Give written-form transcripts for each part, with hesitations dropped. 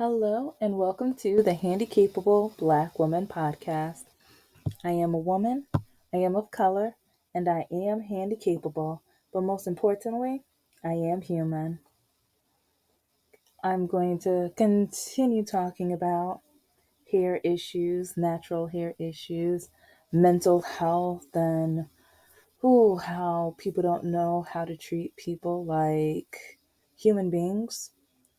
Hello, and welcome to the Handy Capable Black Woman podcast. I am a woman, I am of color, and I am handy capable, but most importantly, I am human. I'm going to continue talking about hair issues, natural hair issues, mental health, and how people don't know how to treat people like human beings,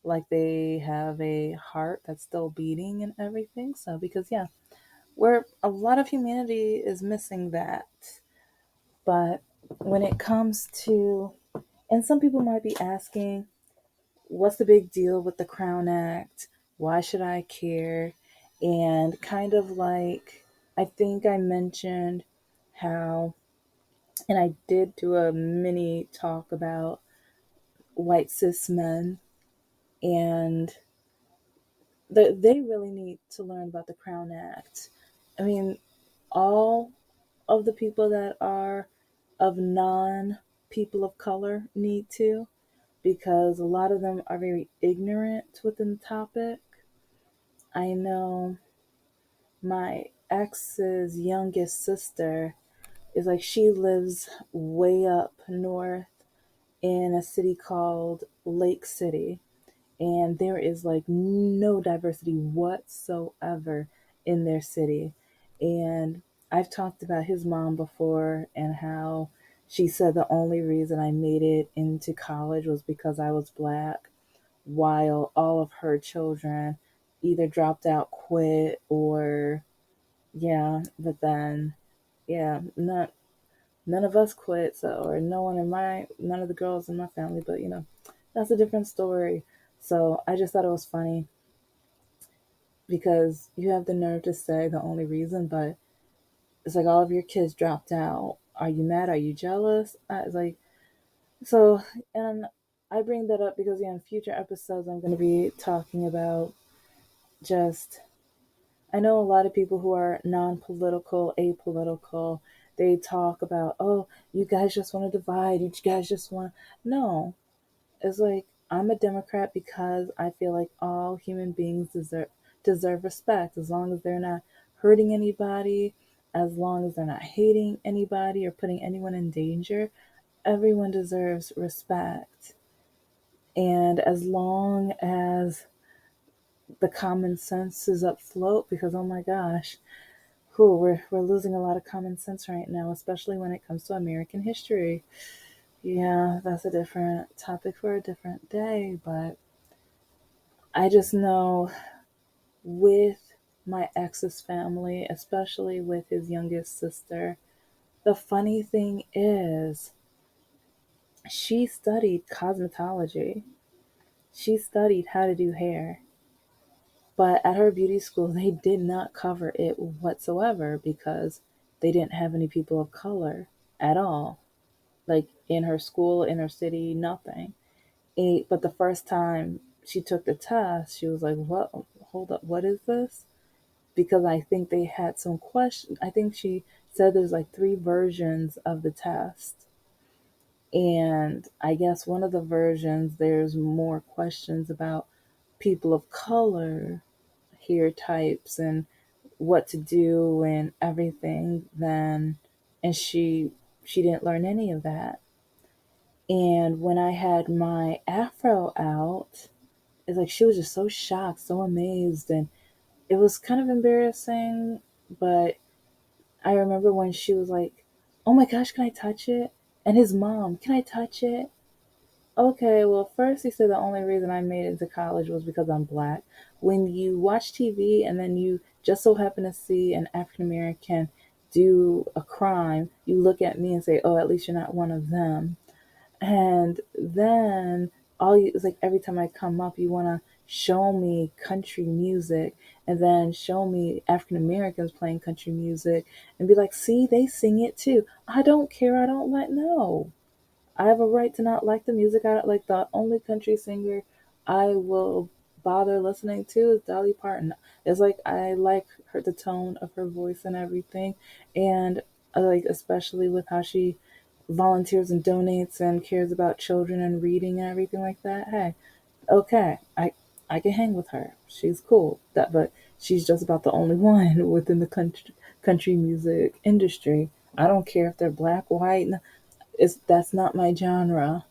like they have a heart that's still beating and everything. So, because yeah, where a lot of humanity is missing that. But when it comes to, and some people might be asking, what's the big deal with the Crown Act? Why should I care? And kind of like, I think I mentioned how, and I did do a mini talk about white cis men, and they really need to learn about the Crown Act. I mean, all of the people that are of non people of color need to, because a lot of them are very ignorant within the topic. I know my ex's youngest sister is like, she lives way up north in a city called Lake City, and there is like no diversity whatsoever in their city. And I've talked about his mom before and how she said the only reason I made it into college was because I was black, while all of her children either dropped out, quit, or yeah, but then yeah, none of us quit, so, or none of the girls in my family, but that's a different story. So I just thought it was funny because you have the nerve to say the only reason, but it's like all of your kids dropped out. Are you mad? Are you jealous? It's like, so, and I bring that up because in future episodes I'm going to be talking about just, I know a lot of people who are non-political, apolitical, they talk about, oh, you guys just want to divide, you guys just want, no. It's like, I'm a Democrat because I feel like all human beings deserve respect, as long as they're not hurting anybody, as long as they're not hating anybody or putting anyone in danger. Everyone deserves respect. And as long as the common sense is afloat, because oh my gosh, we're losing a lot of common sense right now, especially when it comes to American history. Yeah, that's a different topic for a different day, but I just know with my ex's family, especially with his youngest sister, the funny thing is she studied cosmetology. She studied how to do hair. But at her beauty school, they did not cover it whatsoever because they didn't have any people of color at all. Like in her school, in her city, nothing. But the first time she took the test, she was like, "What? Hold up, what is this?" Because I think they had some question. I think she said there's like three versions of the test, and I guess one of the versions there's more questions about people of color, hair types, and what to do and everything. Then, and she didn't learn any of that. And when I had my afro out, it's like she was just so shocked, so amazed, and it was kind of embarrassing. But I remember when she was like, "Oh my gosh, can I touch it?" And his mom, "Can I touch it?" Okay, well, first he said the only reason I made it to college was because I'm black. When you watch TV and then you just so happen to see an African American do a crime, you look at me and say, "Oh, at least you're not one of them." And then all you it's like every time I come up, you want to show me country music and then show me African Americans playing country music and be like, "See, they sing it too." I don't care. I don't like, no. I have a right to not like the music. I don't like, the only country singer I will bother listening to is Dolly Parton. It's like I like her, the tone of her voice and everything, and I like especially with how she volunteers and donates and cares about children and reading and everything like that. Hey, okay, I can hang with her. She's cool. But she's just about the only one within the country music industry. I don't care if they're black, white. It's that's not my genre.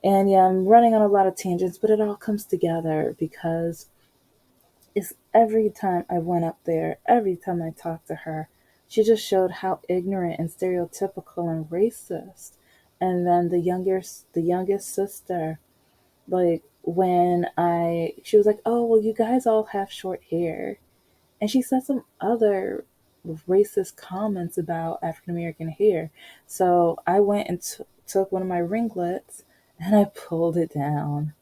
And yeah, I'm running on a lot of tangents, but it all comes together because it's every time I went up there, every time I talked to her, she just showed how ignorant and stereotypical and racist. And then the youngest sister, like when she was like, "Oh, well, you guys all have short hair," and she said some other racist comments about African American hair. So I went and took one of my ringlets and I pulled it down.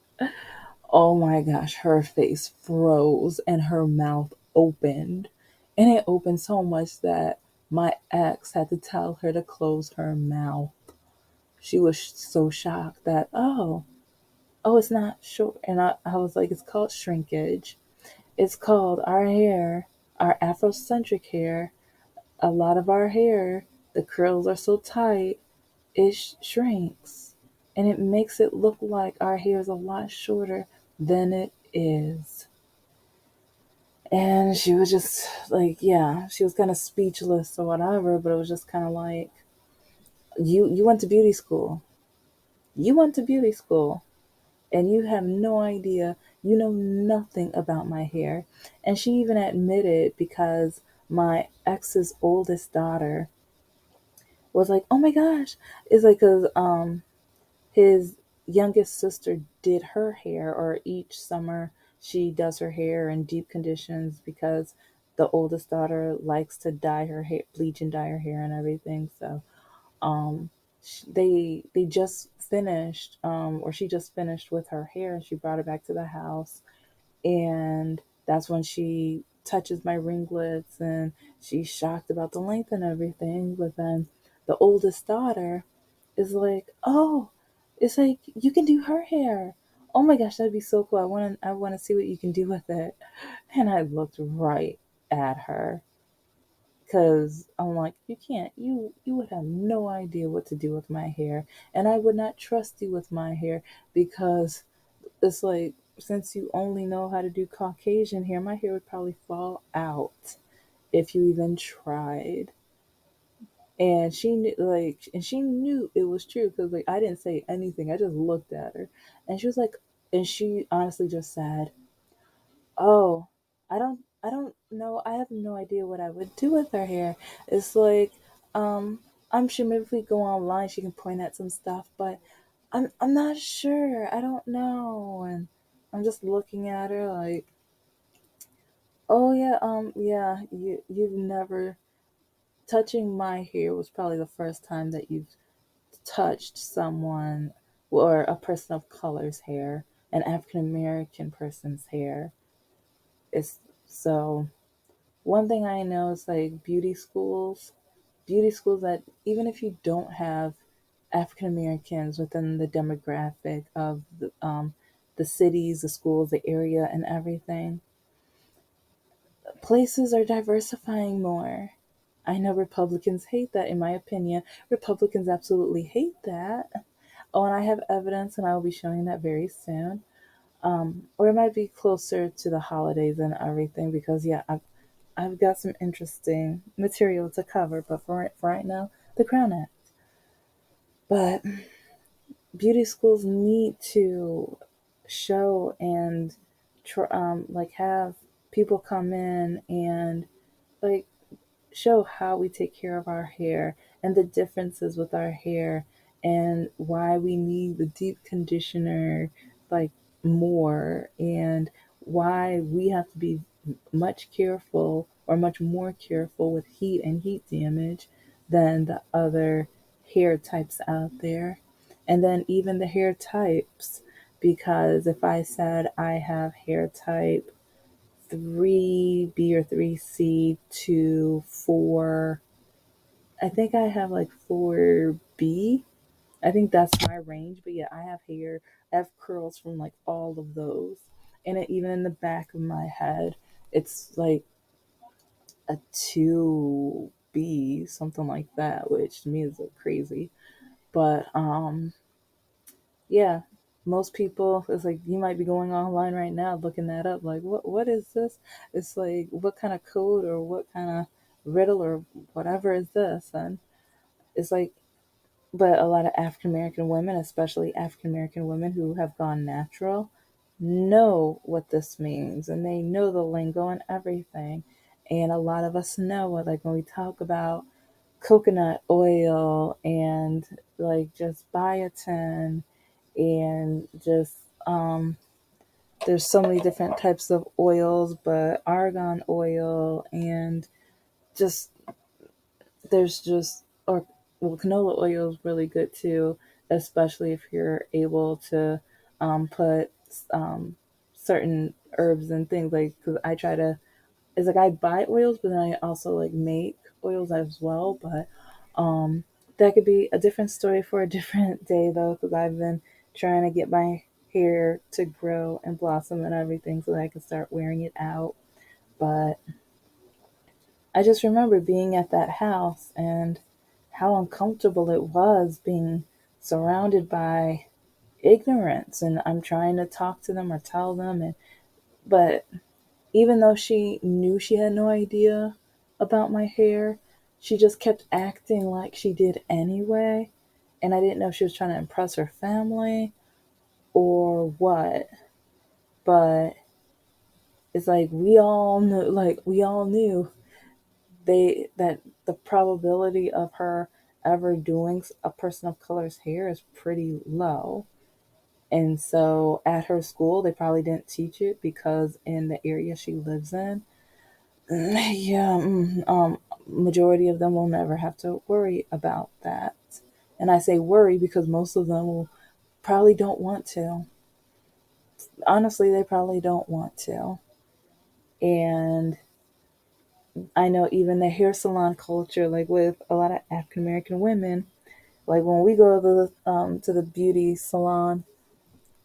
Oh my gosh, her face froze and her mouth opened. And it opened so much that my ex had to tell her to close her mouth. She was so shocked that, oh, it's not short. And I was like, it's called shrinkage. It's called our hair, our Afrocentric hair. A lot of our hair, the curls are so tight, it shrinks. And it makes it look like our hair is a lot shorter than it is. And she was just like, yeah, she was kind of speechless or whatever, but it was just kind of like, you went to beauty school. You went to beauty school and you have no idea, you know nothing about my hair. And she even admitted because my ex's oldest daughter was like, oh my gosh, it's like, because his youngest sister did her hair, or each summer she does her hair in deep conditions because the oldest daughter likes to dye her hair, bleach and dye her hair and everything. So um, they just finished, or she just finished with her hair, and she brought it back to the house, and that's when she touches my ringlets, and she's shocked about the length and everything. But then the oldest daughter is like, oh, it's like you can do her hair. Oh my gosh, that'd be so cool. I want to see what you can do with it. And I looked right at her because I'm like, you can't, you would have no idea what to do with my hair, and I would not trust you with my hair because it's like, since you only know how to do Caucasian hair, my hair would probably fall out if you even tried. And she knew, like, and she knew it was true because, like, I didn't say anything. I just looked at her, and she was like, and she honestly just said, "Oh, I don't know. I have no idea what I would do with her hair." It's like, um, I'm sure maybe if we go online, she can point at some stuff, but I'm not sure. I don't know, and I'm just looking at her like, oh yeah, yeah, you've never touching my hair was probably the first time that you've touched someone or a person of color's hair, an African American person's hair. It's so one thing I know is like beauty schools that even if you don't have African Americans within the demographic of the cities, the schools, the area, and everything, places are diversifying more. I know Republicans hate that, in my opinion. Republicans absolutely hate that. Oh, and I have evidence, and I will be showing that very soon. Or it might be closer to the holidays and everything because, yeah, I've got some interesting material to cover. But for right now, the Crown Act. But beauty schools need to show and like have people come in and like show how we take care of our hair and the differences with our hair and why we need the deep conditioner like more, and why we have to be much careful or much more careful with heat and heat damage than the other hair types out there. And then even the hair types, because if I said I have hair type 3B or 3C to 4. I think I have like 4B. I think that's my range. But yeah, I have curls from like all of those. And even in the back of my head, it's like a 2B, something like that, which to me is like crazy. But yeah. most people, it's like you might be going online right now looking that up, like what is this? It's like what kind of code or what kind of riddle or whatever is this? And it's like, but a lot of African American women, especially African American women who have gone natural, know what this means and they know the lingo and everything. And a lot of us know what, like when we talk about coconut oil and like just biotin and just there's so many different types of oils, but argan oil and just there's just or well, canola oil is really good too, especially if you're able to put um, certain herbs and things, like because I try to, it's like I buy oils but then I also like make oils as well. But that could be a different story for a different day though, because I've been trying to get my hair to grow and blossom and everything so that I can start wearing it out. But I just remember being at that house and how uncomfortable it was being surrounded by ignorance, and I'm trying to talk to them or tell them, and but even though she knew she had no idea about my hair, she just kept acting like she did anyway, and I didn't know if she was trying to impress her family or what. But it's like we all knew they that the probability of her ever doing a person of color's hair is pretty low. And so at her school, they probably didn't teach it because in the area she lives in, yeah, majority of them will never have to worry about that. And I say worry because most of them will probably don't want to. Honestly, they probably don't want to. And I know even the hair salon culture, like with a lot of African American women, like when we go to the beauty salon,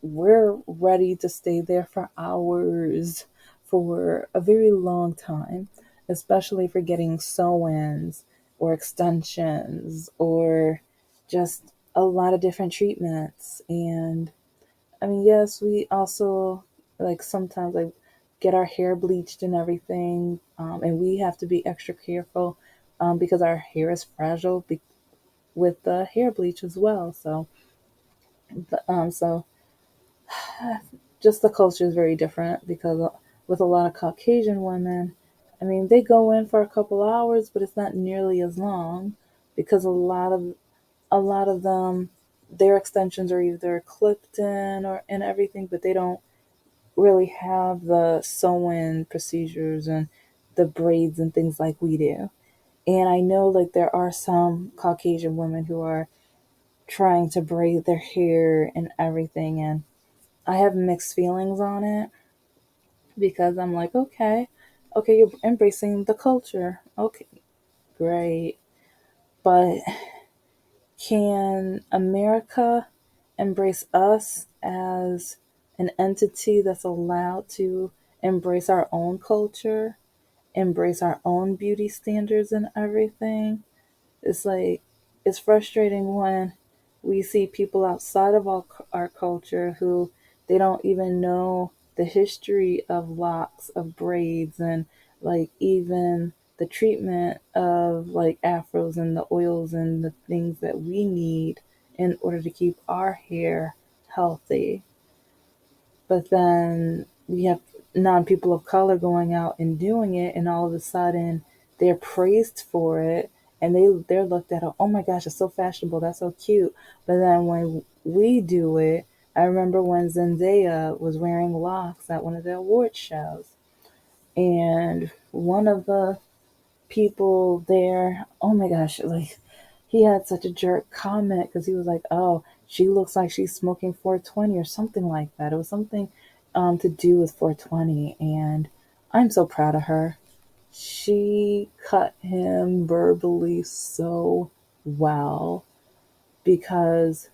we're ready to stay there for hours, for a very long time, especially for getting sew-ins or extensions or just a lot of different treatments. And I mean, yes, we also like sometimes like get our hair bleached and everything, and we have to be extra careful because our hair is fragile with the hair bleach as well. So just the culture is very different because with a lot of Caucasian women, I mean, they go in for a couple hours, but it's not nearly as long because a lot of them, their extensions are either clipped in or and everything, but they don't really have the sew-in procedures and the braids and things like we do. And I know like there are some Caucasian women who are trying to braid their hair and everything, and I have mixed feelings on it because I'm like, okay, you're embracing the culture. Okay, great. But can America embrace us as an entity that's allowed to embrace our own culture, embrace our own beauty standards and everything? It's like, it's frustrating when we see people outside of our culture who they don't even know the history of locks, of braids, and like even the treatment of like afros and the oils and the things that we need in order to keep our hair healthy. But then we have non people of color going out and doing it, and all of a sudden they're praised for it, and they're looked at. Oh my gosh, it's so fashionable. That's so cute. But then when we do it, I remember when Zendaya was wearing locks at one of the award shows, and one of the people there, oh my gosh, like he had such a jerk comment because he was like, "Oh, she looks like she's smoking 420 or something like that." It was something to do with 420, and I'm so proud of her. She cut him verbally so well because,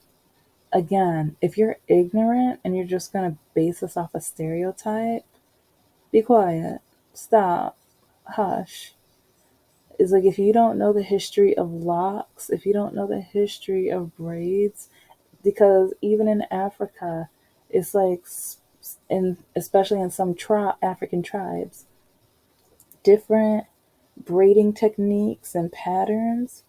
again, if you're ignorant and you're just gonna base this off a stereotype, be quiet, stop, hush. Is like if you don't know the history of locks, if you don't know the history of braids, because even in Africa, It's like, in especially in some African tribes, different braiding techniques and patterns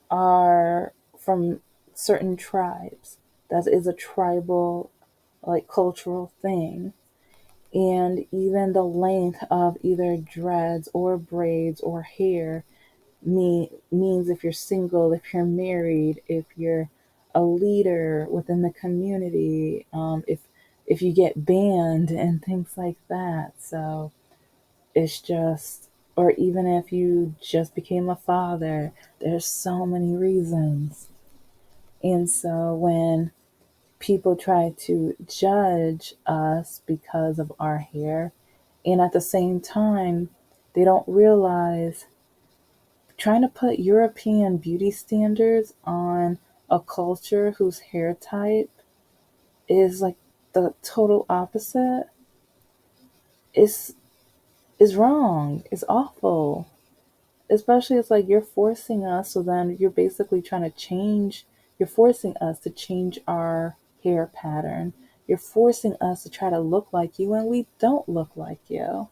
are from certain tribes. That is a tribal, like, cultural thing. And even the length of either dreads or braids or hair means if you're single, if you're married, if you're a leader within the community, if you get banned and things like that. So it's just, or even if you just became a father, there's so many reasons. And so when people try to judge us because of our hair, and at the same time, they don't realize trying to put European beauty standards on a culture whose hair type is like the total opposite is is wrong. It's awful. Especially, it's like you're forcing us, so then you're basically trying to change, you're forcing us to change our hair pattern. You're forcing us to try to look like you, and we don't look like you.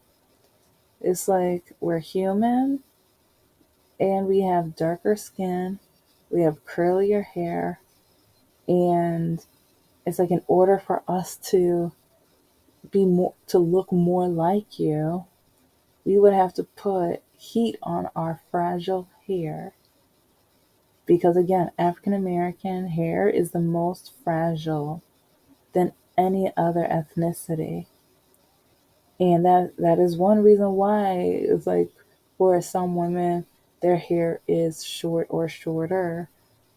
It's like we're human and we have darker skin, we have curlier hair, and it's like in order for us to be more, to look more like you, we would have to put heat on our fragile hair. Because again, African American hair is the most fragile than any other ethnicity. And that is one reason why it's like for some women their hair is short or shorter,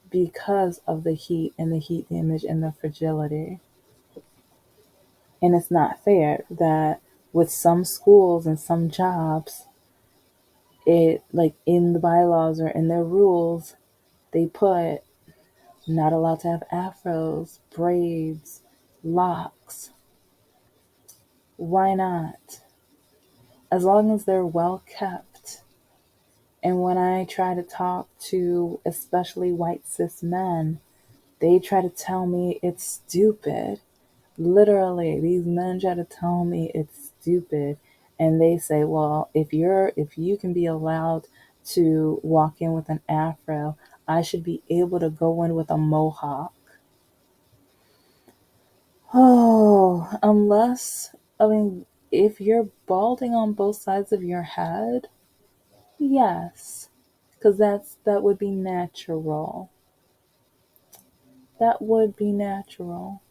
because of the heat and the heat damage and the fragility. And it's not fair that with some schools and some jobs, it, like, in the bylaws or in their rules, they put not allowed to have afros, braids, locks. Why not? As long as they're well kept. And when I try to talk to especially white cis men, they try to tell me it's stupid. Literally, these men try to tell me it's stupid. And they say, well, if you can be allowed to walk in with an afro, I should be able to go in with a mohawk. Oh, unless, I mean, if you're balding on both sides of your head, yes, because that would be natural. That would be natural.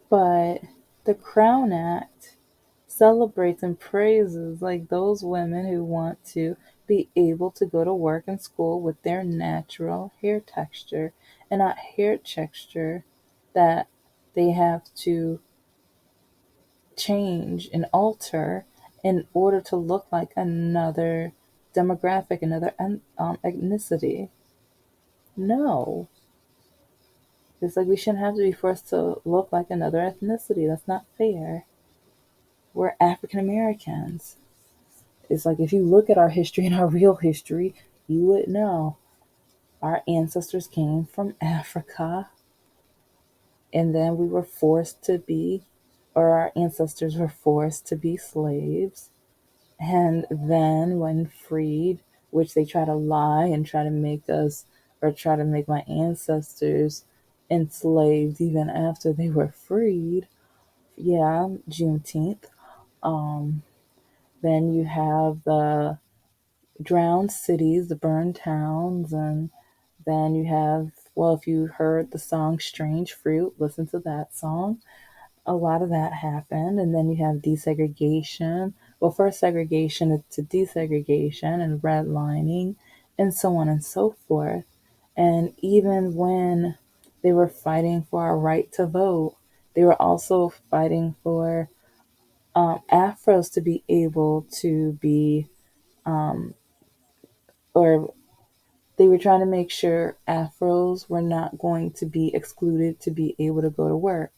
But the Crown Act celebrates and praises, like, those women who want to be able to go to work and school with their natural hair texture, and not hair texture that they have to change and alter in order to look like another demographic, another ethnicity. No. It's like we shouldn't have to be forced to look like another ethnicity. That's not fair. We're African Americans. It's like if you look at our history and our real history, you would know our ancestors came from Africa, and then we were forced to be, or our ancestors were forced to be slaves. And then, when freed, which they try to lie and try to make us, or try to make my ancestors enslaved even after they were freed. Yeah, Juneteenth. Um, then you have the drowned cities, the burned towns, and then you have, well, if you heard the song Strange Fruit, listen to that song. A lot of that happened. And then you have desegregation. Well, first segregation to desegregation and redlining and so on and so forth. And even when they were fighting for our right to vote, they were also fighting for Afros to be able to be, or they were trying to make sure Afros were not going to be excluded to be able to go to work.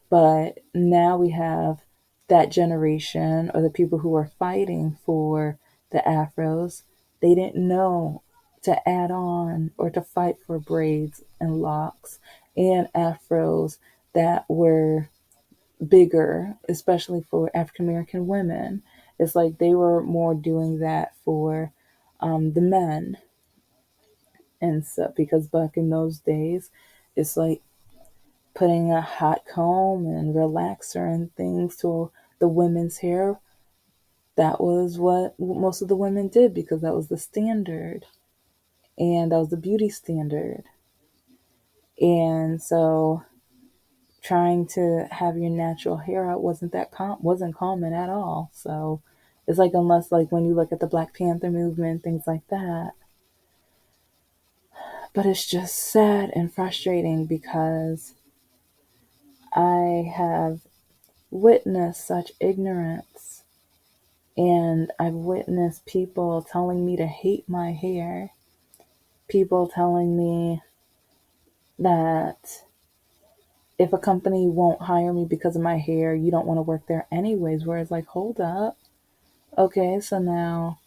But now we have that generation, or the people who are fighting for the Afros, they didn't know to add on or to fight for braids and locks and Afros that were bigger, especially for African American women. It's like they were more doing that for the men. And so, because back in those days, it's like putting a hot comb and relaxer and things to the women's hair. That was what most of the women did because that was the standard and that was the beauty standard. And so trying to have your natural hair out wasn't common at all. So it's like unless like when you look at the Black Panther movement, things like that. But it's just sad and frustrating because I have witnessed such ignorance and I've witnessed people telling me to hate my hair, people telling me that if a company won't hire me because of my hair, you don't want to work there anyways. Where it's like, hold up. Okay, so now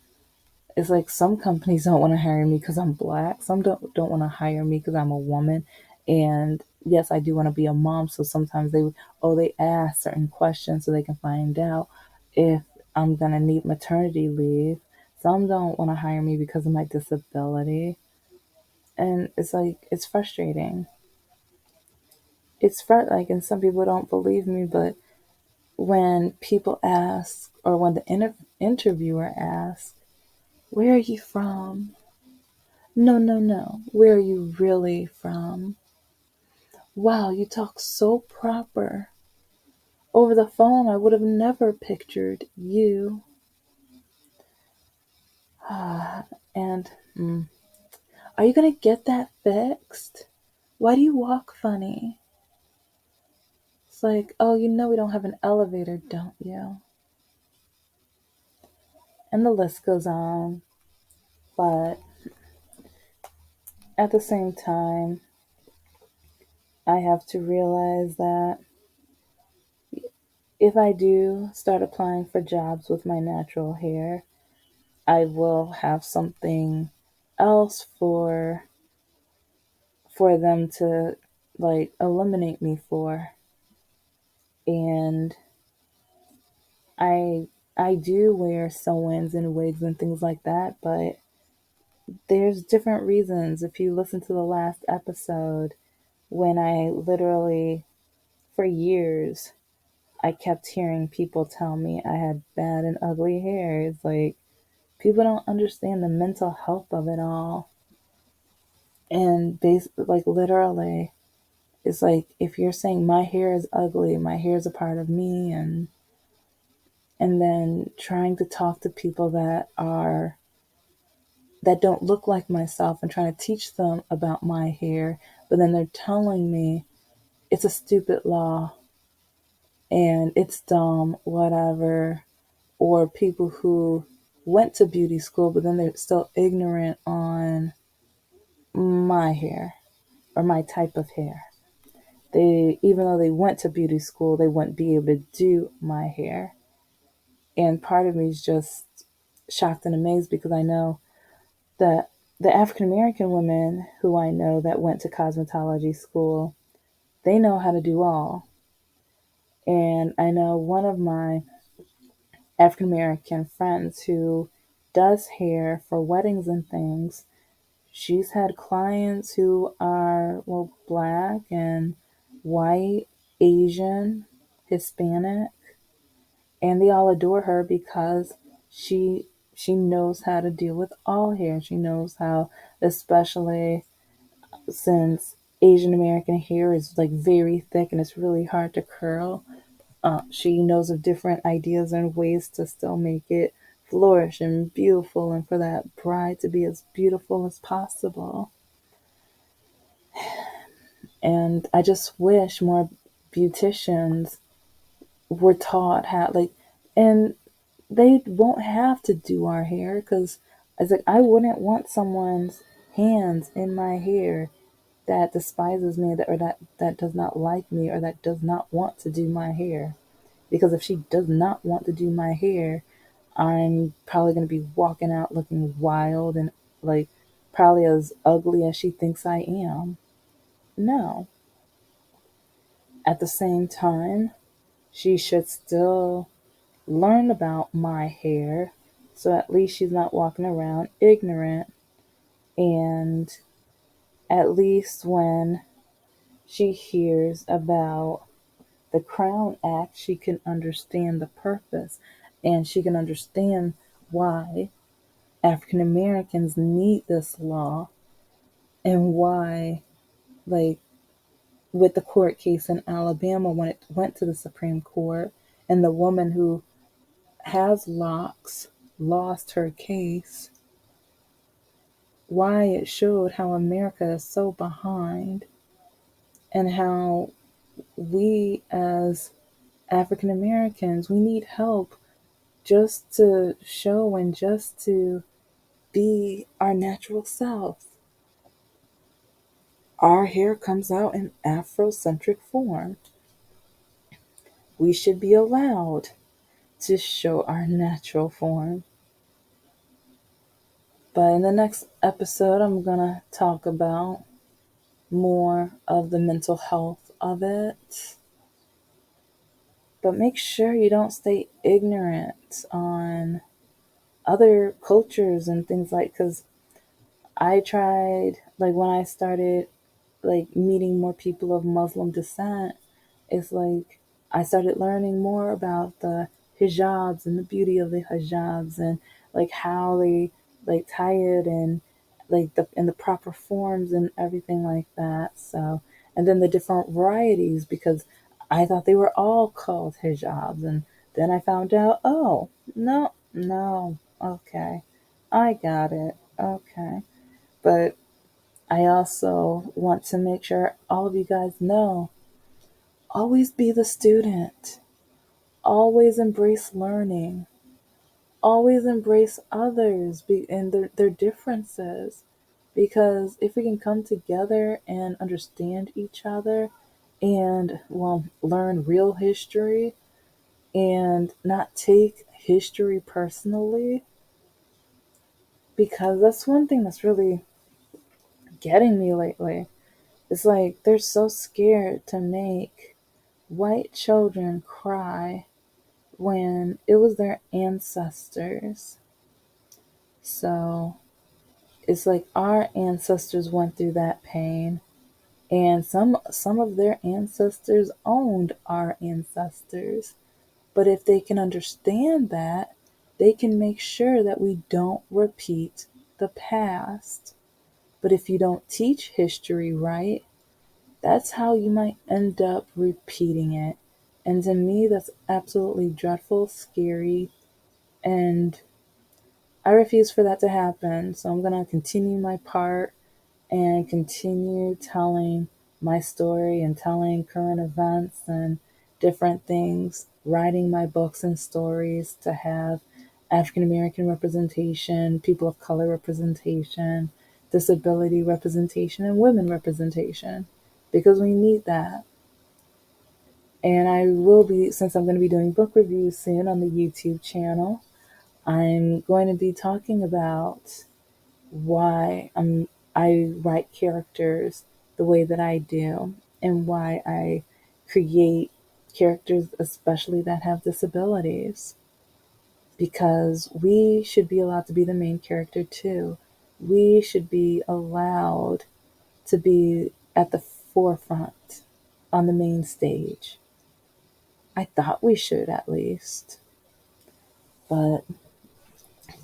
it's like some companies don't want to hire me because I'm black. Some don't want to hire me because I'm a woman. And yes, I do want to be a mom. So sometimes they ask certain questions so they can find out if I'm gonna need maternity leave. Some don't want to hire me because of my disability. And it's like it's frustrating. Like, and some people don't believe me, but when people ask, or when the interviewer asks, "Where are you from?" No, no, no. Where are you really from? Wow, you talk so proper. Over the phone, I would have never pictured you. And are you gonna get that fixed? Why do you walk funny? It's like, oh, you know we don't have an elevator, don't you? And the list goes on. But at the same time, I have to realize that if I do start applying for jobs with my natural hair, I will have something else for them to like eliminate me for. And I I do wear sew-ins and wigs and things like that, but there's different reasons. If you listen to the last episode, when I literally for years I kept hearing people tell me I had bad and ugly hair. It's like people don't understand the mental health of it all. And like literally, it's like if you're saying my hair is ugly, my hair is a part of me, and then trying to talk to people that don't look like myself and trying to teach them about my hair, but then they're telling me it's a stupid law and it's dumb, whatever. Or people who went to beauty school, but then they're still ignorant on my hair or my type of hair. They, even though they went to beauty school, they wouldn't be able to do my hair. And part of me is just shocked and amazed because I know that the African American women who I know that went to cosmetology school, they know how to do all. And I know one of my African American friends who does hair for weddings and things. She's had clients who are, well, black and white, Asian, Hispanic, and they all adore her because she knows how to deal with all hair. She knows how, especially since Asian American hair is like very thick and it's really hard to curl. She knows of different ideas and ways to still make it flourish and beautiful and for that bride to be as beautiful as possible. And I just wish more beauticians were taught how, like, and they won't have to do our hair because I was like, I wouldn't want someone's hands in my hair that despises me that does not like me or that does not want to do my hair. Because if she does not want to do my hair, I'm probably going to be walking out looking wild and like probably as ugly as she thinks I am. No, At the same time, she should still learn about my hair, so at least she's not walking around ignorant. And at least when she hears about the Crown Act, she can understand the purpose, and she can understand why African Americans need this law, and why, like, with the court case in Alabama when it went to the Supreme Court, and the woman who has locks lost her case, why it showed how America is so behind, and how we as African Americans, we need help just to show and just to be our natural self. Our hair comes out in Afrocentric form. We should be allowed to show our natural form. But in the next episode, I'm going to talk about more of the mental health of it. But make sure you don't stay ignorant on other cultures and things like, because I tried, like, when I started, like, meeting more people of Muslim descent, it's like I started learning more about the hijabs and the beauty of the hijabs, and like how they like tie it, and like the in the proper forms and everything like that. So, and then the different varieties, because I thought they were all called hijabs, and then I found out, oh, no, no, okay, I got it, okay. But I also want to make sure all of you guys know, always be the student. Always embrace learning. Always embrace others and their differences. Because if we can come together and understand each other and, well, learn real history and not take history personally, because that's one thing that's really getting me lately. It's like they're so scared to make white children cry when it was their ancestors. So it's like our ancestors went through that pain, and some of their ancestors owned our ancestors. But if they can understand that, they can make sure that we don't repeat the past. But if you don't teach history right, that's how you might end up repeating it. And to me, that's absolutely dreadful, scary, and I refuse for that to happen. So I'm going to continue my part and continue telling my story and telling current events and different things, writing my books and stories to have African American representation, people of color representation, disability representation, and women representation, because we need that. And I will be, since I'm going to be doing book reviews soon on the YouTube channel, I'm going to be talking about why I write characters the way that I do, and why I create characters, especially that have disabilities. Because we should be allowed to be the main character too. We should be allowed to be at the forefront on the main stage. I thought we should, at least. But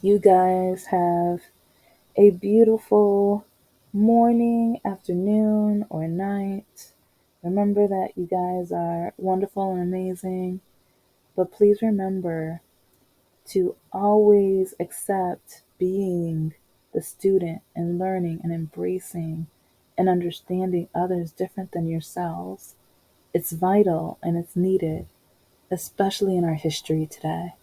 you guys have a beautiful morning, afternoon, or night. Remember that you guys are wonderful and amazing, but please remember to always accept being the student and learning and embracing and understanding others different than yourselves. It's vital and it's needed, especially in our history today.